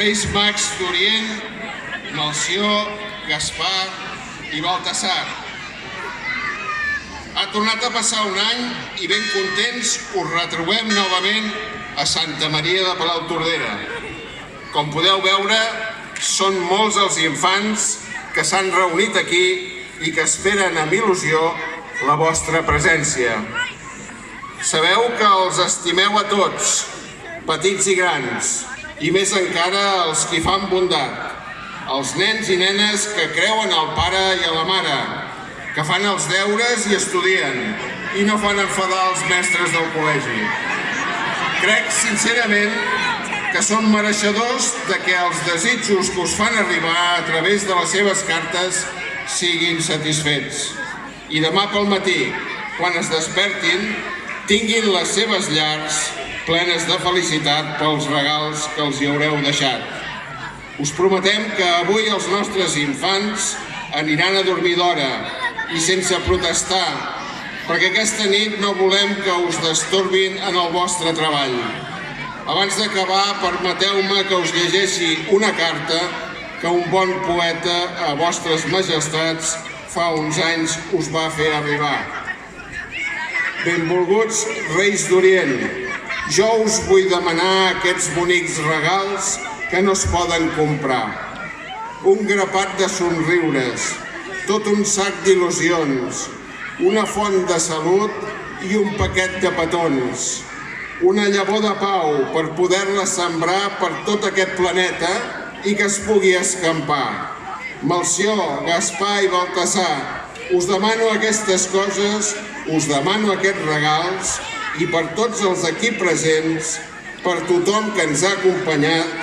Reis Mags d'Orient, Melcior, Gaspar i Baltasar. Ha tornat a passar un any i ben contents us retrobem novament a Santa Maria de Palautordera. Com podeu veure, són molts els infants que s'han reunit aquí i que esperen amb il·lusió la vostra presència. Sabeu que els estimeu a tots, petits i grans, i més encara els qui fan bondat, els nens i nenes que creuen al pare i a la mare, que fan els deures i estudien i no fan enfadar els mestres del col·legi. Crec sincerament que són mereixedors de que els desitjos que us fan arribar a través de les seves cartes siguin satisfets. I demà pel matí, quan es despertin, tinguin les seves llars plenes de felicitat pels regals que els hi haureu deixat. Us prometem que avui els nostres infants aniran a dormir d'hora i sense protestar, perquè aquesta nit no volem que us destorbin en el vostre treball. Abans d'acabar, permeteu-me que us llegeixi una carta que un bon poeta a vostres majestats fa uns anys us va fer arribar. Benvolguts Reis d'Orient, jo us vull demanar aquests bonics regals que no es poden comprar. Un grapat de somriures, tot un sac d'il·lusions, una font de salut i un paquet de petons. Una llavor de pau per poder-la sembrar per tot aquest planeta i que es pugui escampar. Melcior, Gaspar i Baltasar, us demano aquestes coses, us demano aquests regals i per tots els aquí presents, per tothom que ens ha acompanyat,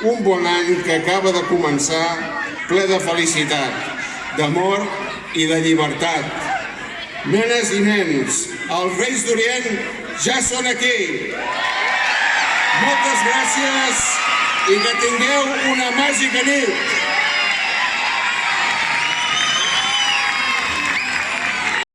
un bon any que acaba de començar ple de felicitat, d'amor i de llibertat. Nenes i nens, els Reis d'Orient ja són aquí. Moltes gràcies i que tingueu una màgica nit.